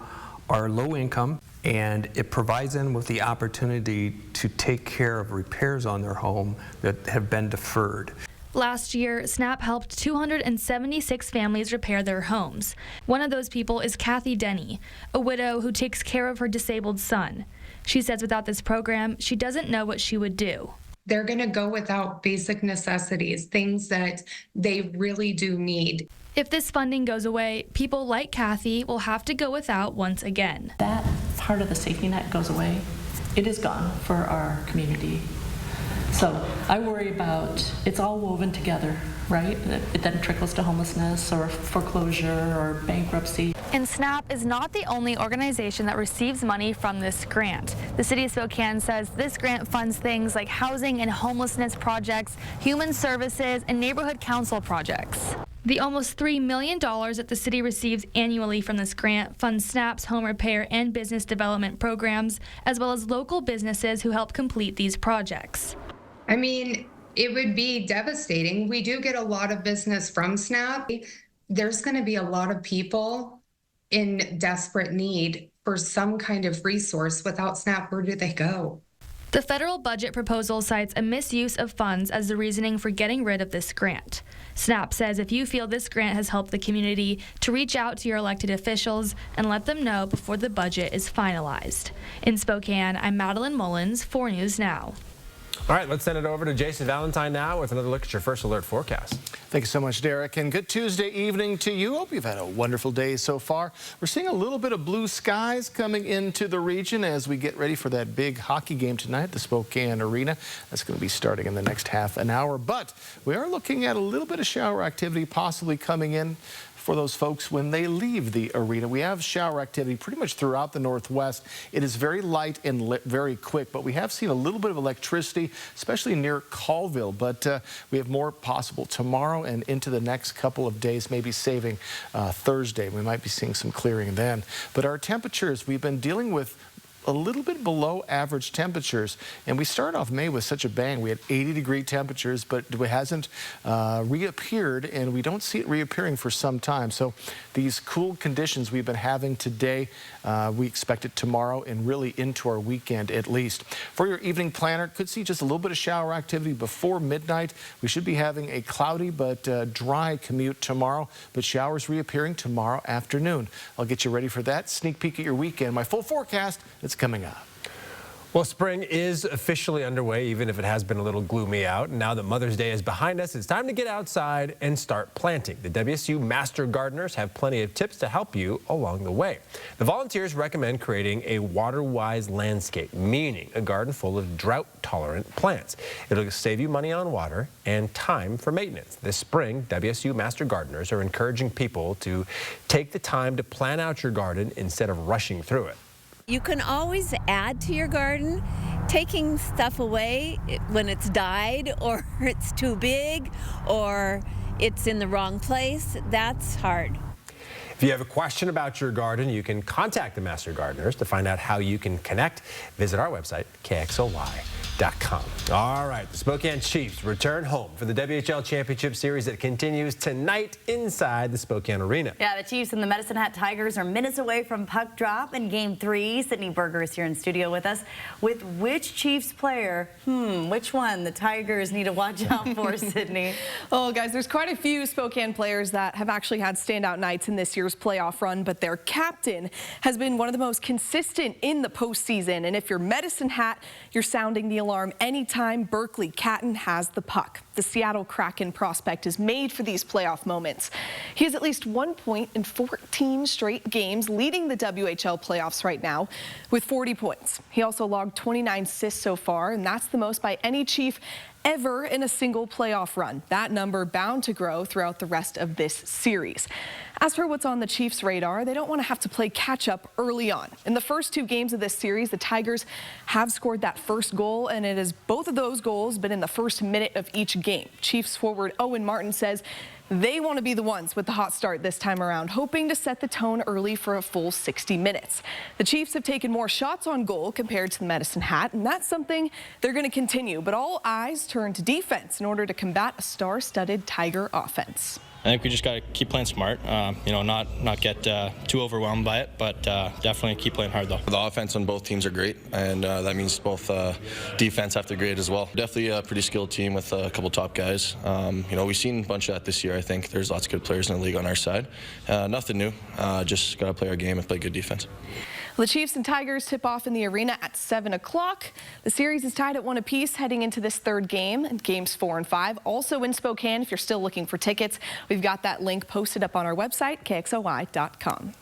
are low income, and it provides them with the opportunity to take care of repairs on their home that have been deferred. Last year, SNAP helped 276 families repair their homes. One of those people is Kathy Denny, a widow who takes care of her disabled son. She says without this program, she doesn't know what she would do. They're going to go without basic necessities, things that they really do need. If this funding goes away, people like Kathy will have to go without once again. That part of the safety net goes away. It is gone for our community. So I worry about, it's all woven together, right? It then trickles to homelessness or foreclosure or bankruptcy. And SNAP is not the only organization that receives money from this grant. The City of Spokane says this grant funds things like housing and homelessness projects, human services, and neighborhood council projects. The almost $3 million that the city receives annually from this grant funds SNAP's home repair and business development programs, as well as local businesses who help complete these projects. I mean, it would be devastating. We do get a lot of business from SNAP. There's going to be a lot of people in desperate need for some kind of resource. Without SNAP, where do they go? The federal budget proposal cites a misuse of funds as the reasoning for getting rid of this grant. SNAP says if you feel this grant has helped the community, to reach out to your elected officials and let them know before the budget is finalized. In Spokane, I'm Madeline Mullins, 4 News Now. All right, let's send it over to Jason Valentine now with another look at your First Alert forecast. Thank you so much, Derek, and good Tuesday evening to you. Hope you've had a wonderful day so far. We're seeing a little bit of blue skies coming into the region as we get ready for that big hockey game tonight at the Spokane Arena. That's going to be starting in the next half an hour, but we are looking at a little bit of shower activity possibly coming in for those folks when they leave the arena. We have shower activity pretty much throughout the Northwest. It is very light and very quick, but we have seen a little bit of electricity, especially near Colville. But we have more possible tomorrow and into the next couple of days, maybe saving Thursday. We might be seeing some clearing then. But our temperatures, we've been dealing with a little bit below average temperatures, and we started off May with such a bang. We had 80-degree temperatures, but it hasn't reappeared, and we don't see it reappearing for some time. So these cool conditions we've been having today, we expect it tomorrow and really into our weekend at least. For your evening planner, could see just a little bit of shower activity before midnight. We should be having a cloudy but dry commute tomorrow, but showers reappearing tomorrow afternoon. I'll get you ready for that. Sneak peek at your weekend. My full forecast, it's coming up. Well, spring is officially underway, even if it has been a little gloomy out. And now that Mother's Day is behind us, it's time to get outside and start planting. The WSU Master Gardeners have plenty of tips to help you along the way. The volunteers recommend creating a water-wise landscape, meaning a garden full of drought-tolerant plants. It'll save you money on water and time for maintenance. This spring, WSU Master Gardeners are encouraging people to take the time to plan out your garden instead of rushing through it. You can always add to your garden. Taking stuff away when it's died or it's too big or it's in the wrong place, that's hard. If you have a question about your garden, you can contact the Master Gardeners to find out how you can connect. Visit our website, KXLY.com. All right, the Spokane Chiefs return home for the WHL Championship Series that continues tonight inside the Spokane Arena. Yeah, the Chiefs and the Medicine Hat Tigers are minutes away from puck drop in Game 3. Sydney Berger is here in studio with us. With which Chiefs player, which one the Tigers need to watch out for, Sydney? Oh, guys, there's quite a few Spokane players that have actually had standout nights in this year's playoff run, but their captain has been one of the most consistent in the postseason. And if you're Medicine Hat, you're sounding the alarm anytime Berkeley Catton has the puck. The Seattle Kraken prospect is made for these playoff moments. He has at least 1 point in 14 straight games, leading the WHL playoffs right now with 40 points. He also logged 29 assists so far, and that's the most by any Chief ever in a single playoff run. That number bound to grow throughout the rest of this series. As for what's on the Chiefs' radar, they don't want to have to play catch-up early on. In the first 2 games of this series, the Tigers have scored that first goal, and it is both of those goals been in the first minute of each game. Chiefs forward Owen Martin says They want to be the ones with the hot start this time around, hoping to set the tone early for a full 60 minutes. The Chiefs have taken more shots on goal compared to the Medicine Hat, and that's something they're going to continue. But all eyes turn to defense in order to combat a star-studded Tiger offense. I think we just got to keep playing smart, not get too overwhelmed by it, but definitely keep playing hard, though. The offense on both teams are great, and that means both defense have to grade as well. Definitely a pretty skilled team with a couple top guys. We've seen a bunch of that this year, I think. There's lots of good players in the league on our side. Nothing new, just got to play our game and play good defense. The Chiefs and Tigers tip off in the arena at 7 o'clock. The series is tied at 1 apiece heading into this third game, and games 4 and 5 also in Spokane. If you're still looking for tickets, we've got that link posted up on our website, KXLY.com.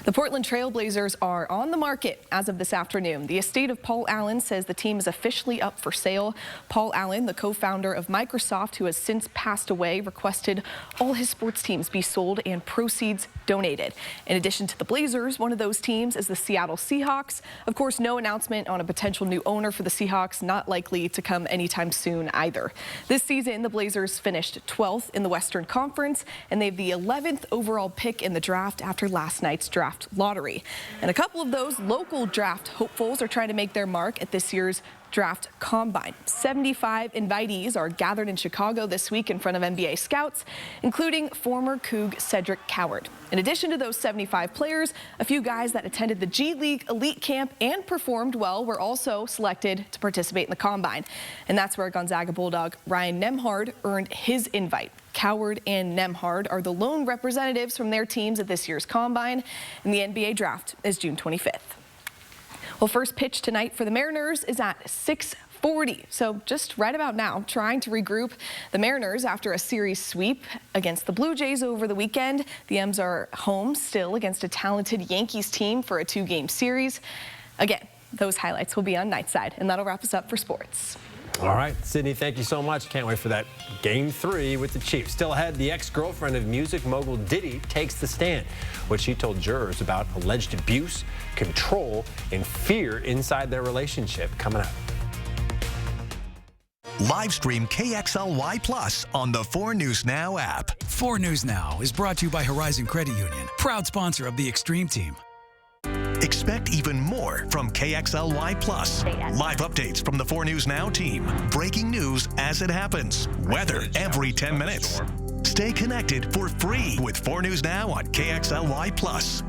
The Portland Trail Blazers are on the market as of this afternoon. The estate of Paul Allen says the team is officially up for sale. Paul Allen, the co-founder of Microsoft, who has since passed away, requested all his sports teams be sold and proceeds donated. In addition to the Blazers, one of those teams is the Seattle Seahawks. Of course, no announcement on a potential new owner for the Seahawks, not likely to come anytime soon either. This season, the Blazers finished 12th in the Western Conference, and they have the 11th overall pick in the draft after last night's draft lottery. And a couple of those local draft hopefuls are trying to make their mark at this year's draft combine. 75 invitees are gathered in Chicago this week in front of NBA scouts, including former Coug Cedric Coward. In addition to those 75 players, a few guys that attended the G League Elite Camp and performed well were also selected to participate in the combine. And that's where Gonzaga Bulldog Ryan Nembhard earned his invite. Coward and Nembhard are the lone representatives from their teams at this year's combine, and the NBA draft is June 25th. Well, first pitch tonight for the Mariners is at 6:40, so just right about now, trying to regroup the Mariners after a series sweep against the Blue Jays over the weekend. The M's are home still against a talented Yankees team for a 2-game series. Again, those highlights will be on Nightside, and that'll wrap us up for sports. All right, Sydney, thank you so much. Can't wait for that Game 3 with the Chiefs. Still ahead, the ex-girlfriend of music mogul Diddy takes the stand. What she told jurors about alleged abuse, control, and fear inside their relationship. Coming up. Live stream KXLY Plus on the 4 News Now app. 4 News Now is brought to you by Horizon Credit Union, proud sponsor of the Extreme Team. Expect even more from KXLY Plus. Live updates from the 4 News Now team. Breaking news as it happens. Weather every 10 minutes. Stay connected for free with 4 News Now on KXLY Plus.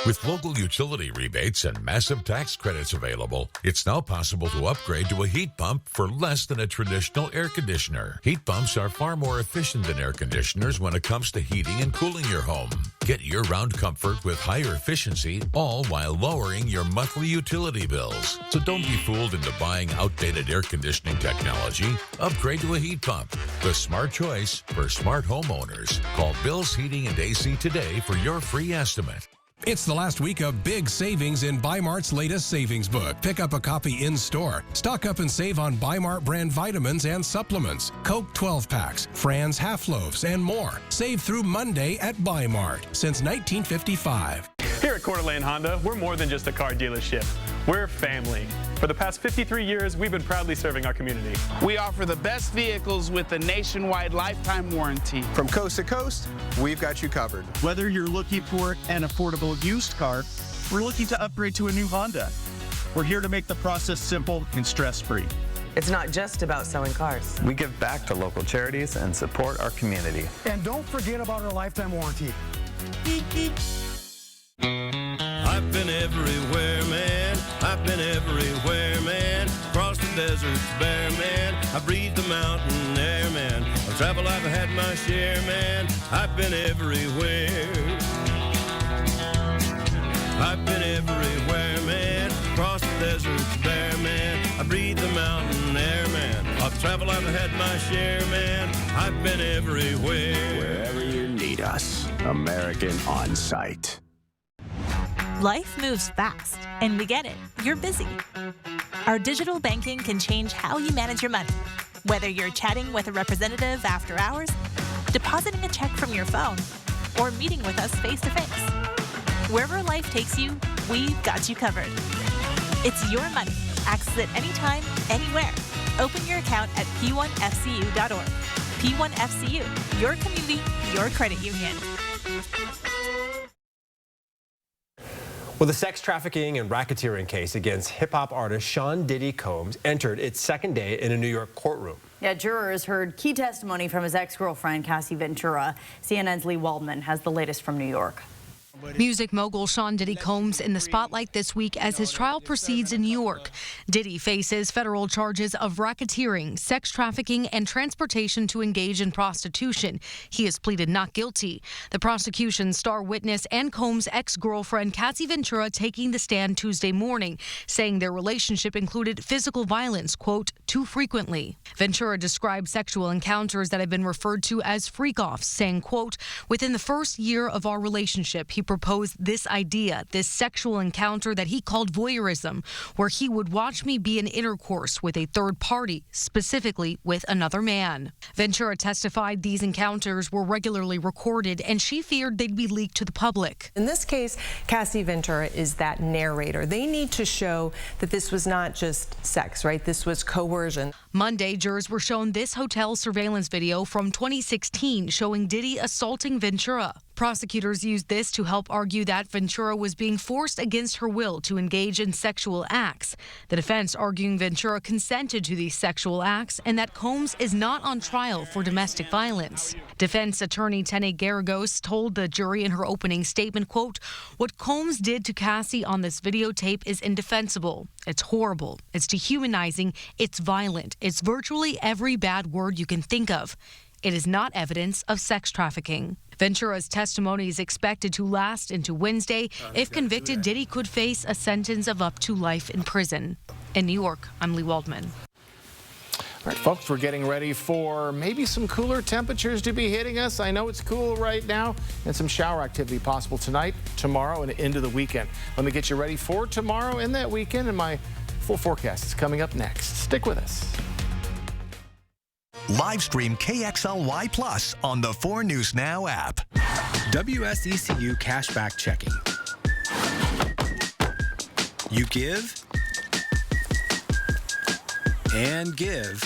With local utility rebates and massive tax credits available, it's now possible to upgrade to a heat pump for less than a traditional air conditioner. Heat pumps are far more efficient than air conditioners when it comes to heating and cooling your home. Get year-round comfort with higher efficiency, all while lowering your monthly utility bills. So don't be fooled into buying outdated air conditioning technology. Upgrade to a heat pump, the smart choice for smart homeowners. Call Bill's Heating and AC today for your free estimate. It's the last week of big savings in Bi-Mart's latest savings book. Pick up a copy in-store. Stock up and save on Bi-Mart brand vitamins and supplements, Coke 12-packs, Fran's half-loaves, and more. Save through Monday at Bi-Mart since 1955. Here at Coeur d'Alene Honda, we're more than just a car dealership. We're family. For the past 53 years, we've been proudly serving our community. We offer the best vehicles with a nationwide lifetime warranty. From coast to coast, we've got you covered. Whether you're looking for an affordable used car, we're looking to upgrade to a new Honda. We're here to make the process simple and stress-free. It's not just about selling cars. We give back to local charities and support our community. And don't forget about our lifetime warranty. I've been everywhere, man. I've been everywhere, man. Across the deserts bare, man. I breathe the mountain air, man. I've traveled, I've had my share, man. I've been everywhere. I've been everywhere, man. Across the deserts bare, man. I breathe the mountain air, man. I've traveled, I've had my share, man. I've been everywhere. Wherever you need us, American On Site. Life moves fast, and we get it. You're busy. Our digital banking can change how you manage your money. Whether you're chatting with a representative after hours, depositing a check from your phone, or meeting with us face-to-face. Wherever life takes you, we've got you covered. It's your money. Access it anytime, anywhere. Open your account at p1fcu.org. P1FCU, your community, your credit union. Well, the sex trafficking and racketeering case against hip-hop artist Sean Diddy Combs entered its second day in a New York courtroom. Yeah, jurors heard key testimony from his ex-girlfriend, Cassie Ventura. CNN's Lee Waldman has the latest from New York. Music mogul Sean Diddy Combs in the spotlight this week as his trial proceeds in New York. Diddy faces federal charges of racketeering, sex trafficking, and transportation to engage in prostitution. He has pleaded not guilty. The prosecution's star witness and Combs' ex-girlfriend Cassie Ventura taking the stand Tuesday morning, saying their relationship included physical violence, quote, too frequently. Ventura described sexual encounters that have been referred to as freak-offs, saying, quote, within the first year of our relationship, he proposed this idea, this sexual encounter that he called voyeurism, where he would watch me be in intercourse with a third party, specifically with another man. Ventura testified these encounters were regularly recorded, and she feared they'd be leaked to the public. In this case, Cassie Ventura is that narrator. They need to show that this was not just sex, right? This was coercion. Monday, jurors were shown this hotel surveillance video from 2016 showing Diddy assaulting Ventura. Prosecutors used this to help argue that Ventura was being forced against her will to engage in sexual acts. The defense arguing Ventura consented to these sexual acts and that Combs is not on trial for domestic violence. Defense attorney Tene Garagos told the jury in her opening statement, quote, what Combs did to Cassie on this videotape is indefensible. It's horrible. It's dehumanizing. It's violent. It's virtually every bad word you can think of. It is not evidence of sex trafficking. Ventura's testimony is expected to last into Wednesday. If convicted, Diddy could face a sentence of up to life in prison. In New York, I'm Lee Waldman. All right, folks, we're getting ready for maybe some cooler temperatures to be hitting us. I know it's cool right now, and some shower activity possible tonight, tomorrow, and into the weekend. Let me get you ready for tomorrow and that weekend, and my full forecast is coming up next. Stick with us. Live stream KXLY Plus on the 4 News Now app. WSECU cashback checking. You give and give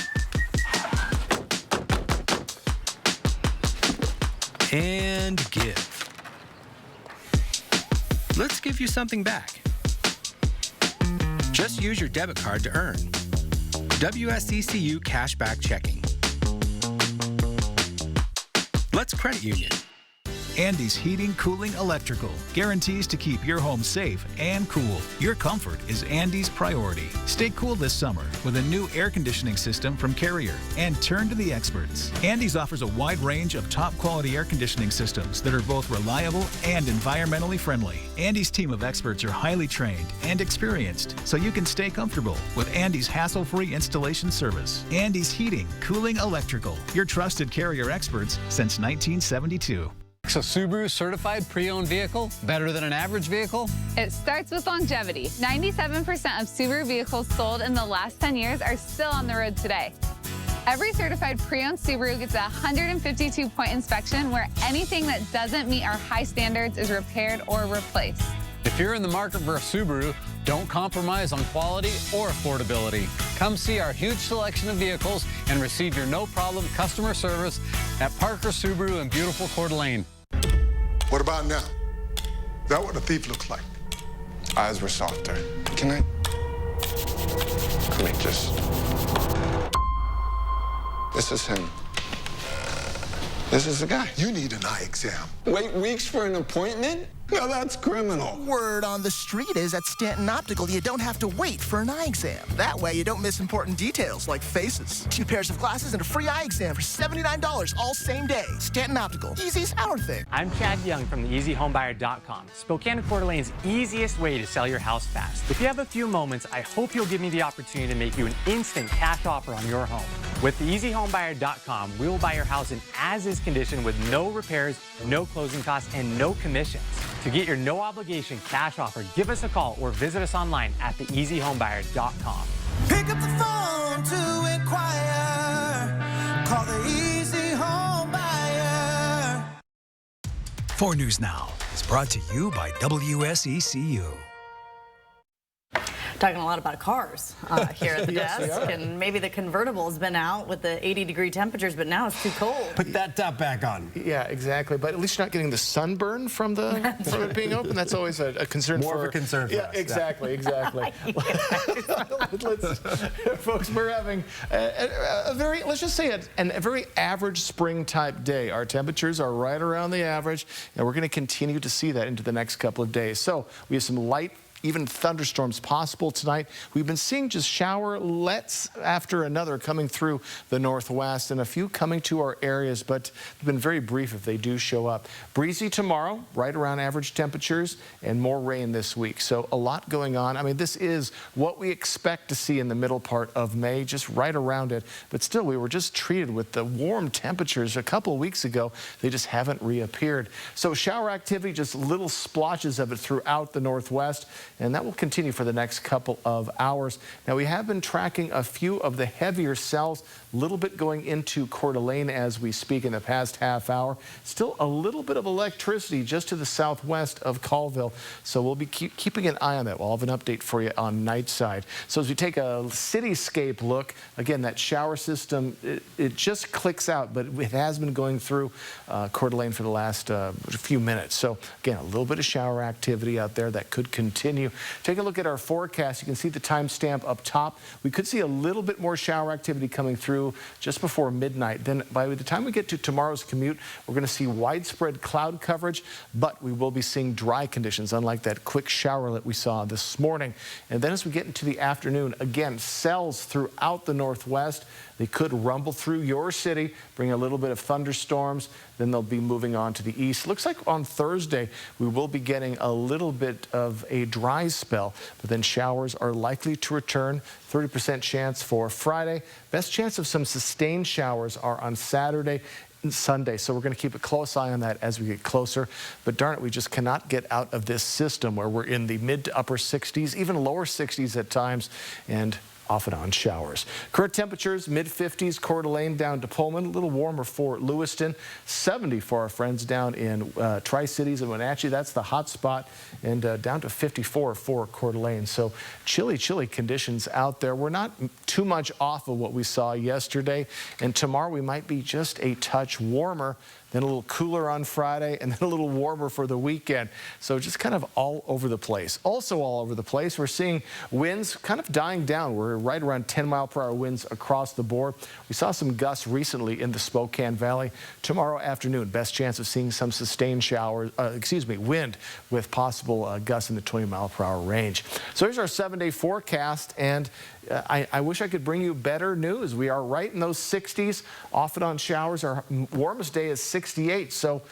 and give. Let's give you something back. Just use your debit card to earn. WSECU cashback checking. Let's credit union. Andy's Heating, Cooling, Electrical guarantees to keep your home safe and cool. Your comfort is Andy's priority. Stay cool this summer with a new air conditioning system from Carrier and turn to the experts. Andy's offers a wide range of top quality air conditioning systems that are both reliable and environmentally friendly. Andy's team of experts are highly trained and experienced, so you can stay comfortable with Andy's hassle-free installation service. Andy's Heating, Cooling, Electrical, your trusted Carrier experts since 1972. A Subaru certified pre-owned vehicle better than an average vehicle? It starts with longevity. 97% of Subaru vehicles sold in the last 10 years are still on the road today. Every certified pre-owned Subaru gets a 152-point inspection where anything that doesn't meet our high standards is repaired or replaced. If you're in the market for a Subaru, don't compromise on quality or affordability. Come see our huge selection of vehicles and receive your no-problem customer service at Parker Subaru in beautiful Coeur d'Alene. What about now? Is that what a thief looks like? Eyes were softer. Can I just... This is him. This is the guy. You need an eye exam. Wait weeks for an appointment? Now that's criminal. Word on the street is at Stanton Optical, you don't have to wait for an eye exam. That way you don't miss important details like faces. 2 pairs of glasses and a free eye exam for $79 all same day. Stanton Optical, easy's our thing. I'm Chad Young from theeasyhomebuyer.com, Spokane and Coeur d'Alene's easiest way to sell your house fast. If you have a few moments, I hope you'll give me the opportunity to make you an instant cash offer on your home. With theeasyhomebuyer.com, we will buy your house in as-is condition with no repairs, no closing costs, and no commissions. To get your no-obligation cash offer, give us a call or visit us online at theeasyhomebuyer.com. Pick up the phone to inquire. Call the Easy Home Buyer. 4 News Now is brought to you by WSECU. Talking a lot about cars here at the Yes, we desk, are. and maybe the convertible's been out with the 80-degree temperatures, but now it's too cold. Put that top back on. Yeah, exactly. But at least you're not getting the sunburn from it being open. That's always a concern. More of a concern for us. Exactly. Folks, we're having a very, let's just say, a very average spring type day. Our temperatures are right around the average, and we're going to continue to see that into the next couple of days. So we have some light, even thunderstorms possible tonight. We've been seeing just showerlets after another coming through the northwest, and a few coming to our areas, but they've been very brief if they do show up. Breezy tomorrow, right around average temperatures, and more rain this week. So a lot going on. I mean, this is what we expect to see in the middle part of May, just right around it. But still, we were just treated with the warm temperatures a couple of weeks ago. They just haven't reappeared. So shower activity, just little splotches of it throughout the northwest, and that will continue for the next couple of hours. Now, we have been tracking a few of the heavier cells, a little bit going into Coeur d'Alene as we speak in the past half hour. Still a little bit of electricity just to the southwest of Colville, so we'll be keeping an eye on that. We'll have an update for you on night side. So as we take a cityscape look, again, that shower system, it just clicks out, but it has been going through Coeur d'Alene for the last few minutes. So again, a little bit of shower activity out there that could continue. Take a look at our forecast. You can see the timestamp up top. We could see a little bit more shower activity coming through just before midnight. Then by the time we get to tomorrow's commute, we're going to see widespread cloud coverage, but we will be seeing dry conditions, unlike that quick showerlet we saw this morning. And then as we get into the afternoon, again, cells throughout the northwest. They could rumble through your city, bring a little bit of thunderstorms, then they'll be moving on to the east. Looks like on Thursday, we will be getting a little bit of a dry spell, but then showers are likely to return. 30% chance for Friday. Best chance of some sustained showers are on Saturday and Sunday, so we're going to keep a close eye on that as we get closer. But darn it, we just cannot get out of this system where we're in the mid to upper 60s, even lower 60s at times, and off and on showers. Current temperatures, mid-50s, Coeur d'Alene down to Pullman, a little warmer for Lewiston, 70 for our friends down in Tri-Cities and Wenatchee. That's the hot spot, and down to 54 for Coeur d'Alene. So chilly conditions out there. We're not too much off of what we saw yesterday, and tomorrow we might be just a touch warmer, then a little cooler on Friday, and then a little warmer for the weekend. So just kind of all over the place. Also all over the place, we're seeing winds kind of dying down. We're right around 10-mile-per-hour winds across the board. We saw some gusts recently in the Spokane Valley. Tomorrow afternoon, best chance of seeing some sustained showers, wind with possible gusts in the 20-mile-per-hour range. So here's our 7-day forecast, and I wish I could bring you better news. We are right in those 60s, off and on showers. Our warmest day is 68. So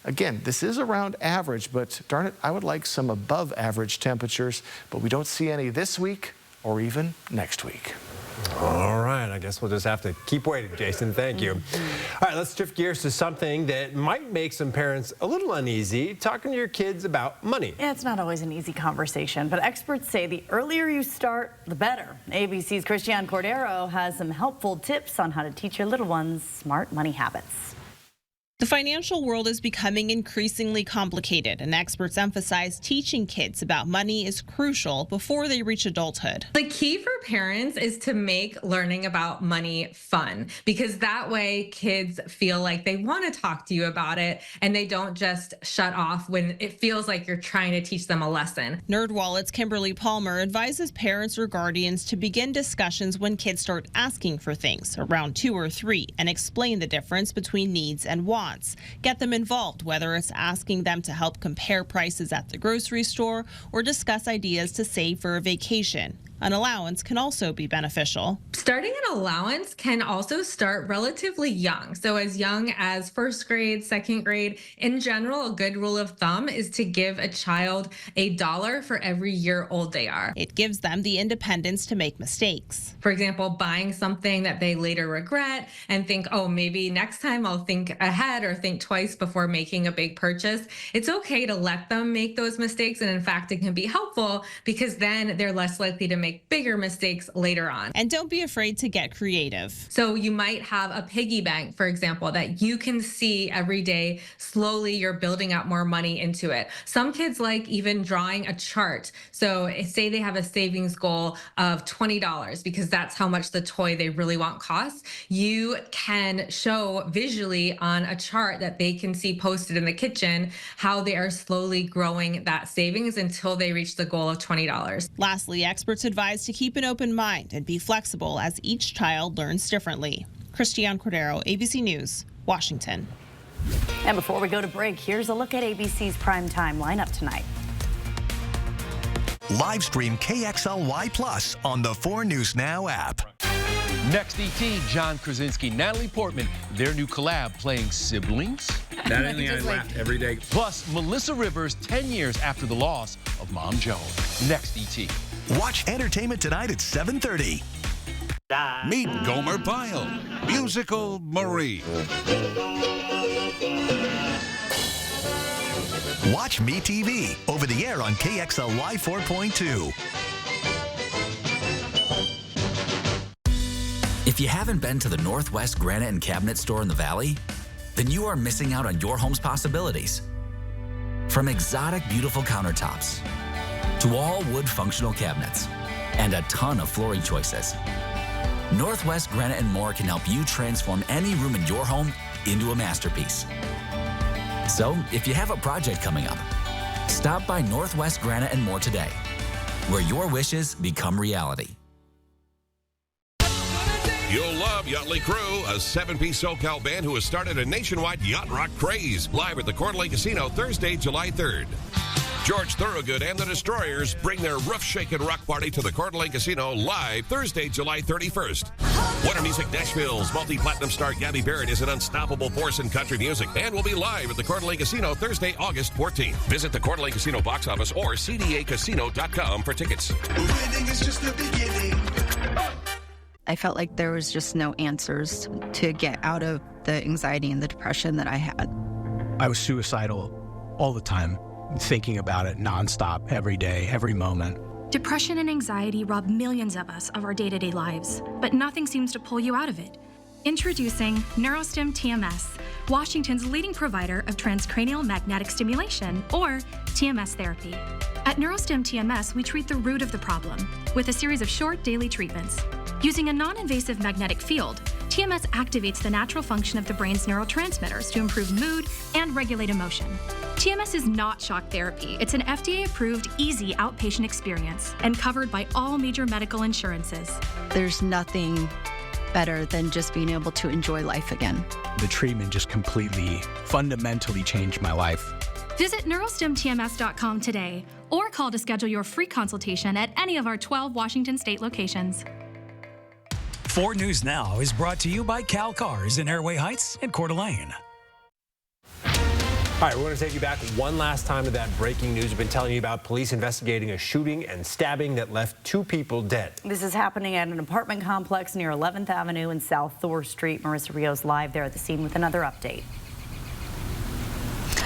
again, this is around average, but darn it, I would like some above average temperatures, but we don't see any this week or even next week. All right, I guess we'll just have to keep waiting, Jason. Thank you. All right, let's shift gears to something that might make some parents a little uneasy, talking to your kids about money. Yeah, it's not always an easy conversation, but experts say the earlier you start, the better. ABC's Christian Cordero has some helpful tips on how to teach your little ones smart money habits. The financial world is becoming increasingly complicated, and experts emphasize teaching kids about money is crucial before they reach adulthood. The key for parents is to make learning about money fun, because that way kids feel like they want to talk to you about it and they don't just shut off when it feels like you're trying to teach them a lesson. NerdWallet's Kimberly Palmer advises parents or guardians to begin discussions when kids start asking for things, around 2 or 3, and explain the difference between needs and wants. Get them involved, whether it's asking them to help compare prices at the grocery store or discuss ideas to save for a vacation. An allowance can also be beneficial. Starting an allowance can also start relatively young. So as young as first grade, second grade. In general, a good rule of thumb is to give a child $1 for every year old they are. It gives them the independence to make mistakes. For example, buying something that they later regret and think, oh, maybe next time I'll think ahead or think twice before making a big purchase. It's okay to let them make those mistakes. And in fact, it can be helpful because then they're less likely to make make bigger mistakes later on. And don't be afraid to get creative. So you might have a piggy bank, for example, that you can see every day. Slowly you're building up more money into it. Some kids like even drawing a chart. So say they have a savings goal of $20 because that's how much the toy they really want costs. You can show visually on a chart that they can see posted in the kitchen how they are slowly growing that savings until they reach the goal of $20. Lastly, experts advise to keep an open mind and be flexible as each child learns differently. Christiane Cordero, ABC News, Washington. And before we go to break, here's a look at ABC's primetime lineup tonight. Live stream KXLY Plus on the 4 News Now app. Next ET, John Krasinski, Natalie Portman, their new collab playing siblings. That ending I laughed every day. Plus, Melissa Rivers 10 years after the loss of Mom Joan. Next ET. Watch Entertainment Tonight at 7:30. Meet Gomer Pyle, musical Marie. Watch MeTV over the air on KXLY 4.2. If you haven't been to the Northwest Granite and Cabinet store in the Valley, then you are missing out on your home's possibilities. From exotic, beautiful countertops to all wood functional cabinets and a ton of flooring choices, Northwest Granite and More can help you transform any room in your home into a masterpiece. So, if you have a project coming up, stop by Northwest Granite and More today, where your wishes become reality. You'll love Yachtly Crew, a 7-piece SoCal band who has started a nationwide yacht rock craze. Live at the Coeur d'Alene Casino Thursday, July 3rd. George Thorogood and the Destroyers bring their roof-shaking rock party to the Coeur d'Alene Casino live Thursday, July 31st. Winter Music Nashville's multi-platinum star Gabby Barrett is an unstoppable force in country music and will be live at the Coeur d'Alene Casino Thursday, August 14th. Visit the Coeur d'Alene Casino box office or cdacasino.com for tickets. Winning is just the beginning. I felt like there was just no answers to get out of the anxiety and the depression that I had. I was suicidal all the time, thinking about it nonstop, every day, every moment. Depression and anxiety rob millions of us of our day-to-day lives, but nothing seems to pull you out of it. Introducing Neurostim TMS, Washington's leading provider of transcranial magnetic stimulation, or TMS therapy. At Neurostim TMS, we treat the root of the problem with a series of short daily treatments. Using a non-invasive magnetic field, TMS activates the natural function of the brain's neurotransmitters to improve mood and regulate emotion. TMS is not shock therapy. It's an FDA-approved, easy outpatient experience and covered by all major medical insurances. There's nothing better than just being able to enjoy life again. The treatment just completely, fundamentally changed my life. Visit neurostimtms.com today or call to schedule your free consultation at any of our 12 Washington state locations. 4 News Now is brought to you by Cal Cars in Airway Heights and Coeur d'Alene. All right, we're going to take you back one last time to that breaking news. We've been telling you about police investigating a shooting and stabbing that left 2 people dead. This is happening at an apartment complex near 11th Avenue and South Thor Street. Marissa Rios live there at the scene with another update.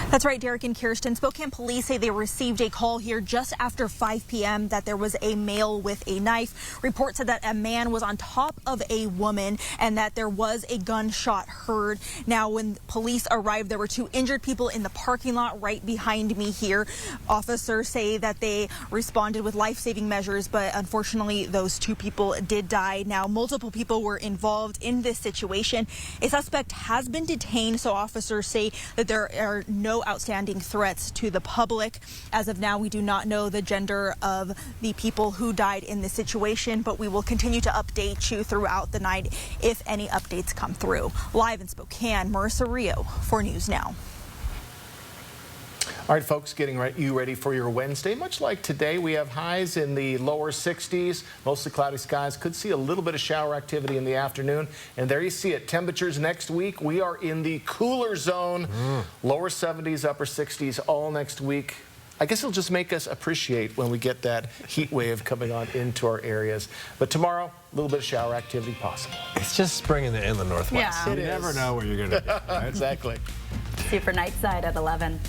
That's right, Derek and Kirsten. Spokane police say they received a call here just after 5 p.m. that there was a male with a knife. Reports said that a man was on top of a woman and that there was a gunshot heard. Now, when police arrived, there were 2 injured people in the parking lot right behind me here. Officers say that they responded with life-saving measures, but unfortunately, those 2 people did die. Now, multiple people were involved in this situation. A suspect has been detained, so officers say that there are no outstanding threats to the public. As of now, we do not know the gender of the people who died in this situation, but we will continue to update you throughout the night if any updates come through. Live in Spokane, Marissa Rio, 4 News Now. All right, folks, getting you ready for your Wednesday. Much like today, we have highs in the lower 60s, mostly cloudy skies. Could see a little bit of shower activity in the afternoon. And there you see it. Temperatures next week, we are in the cooler zone. Lower 70s, upper 60s all next week. I guess it'll just make us appreciate when we get that heat wave coming on into our areas. But tomorrow, a little bit of shower activity possible. It's just spring in the inland Northwest. Yeah. You never know where you're going to get. Right? Exactly. See you for Nightside at 11.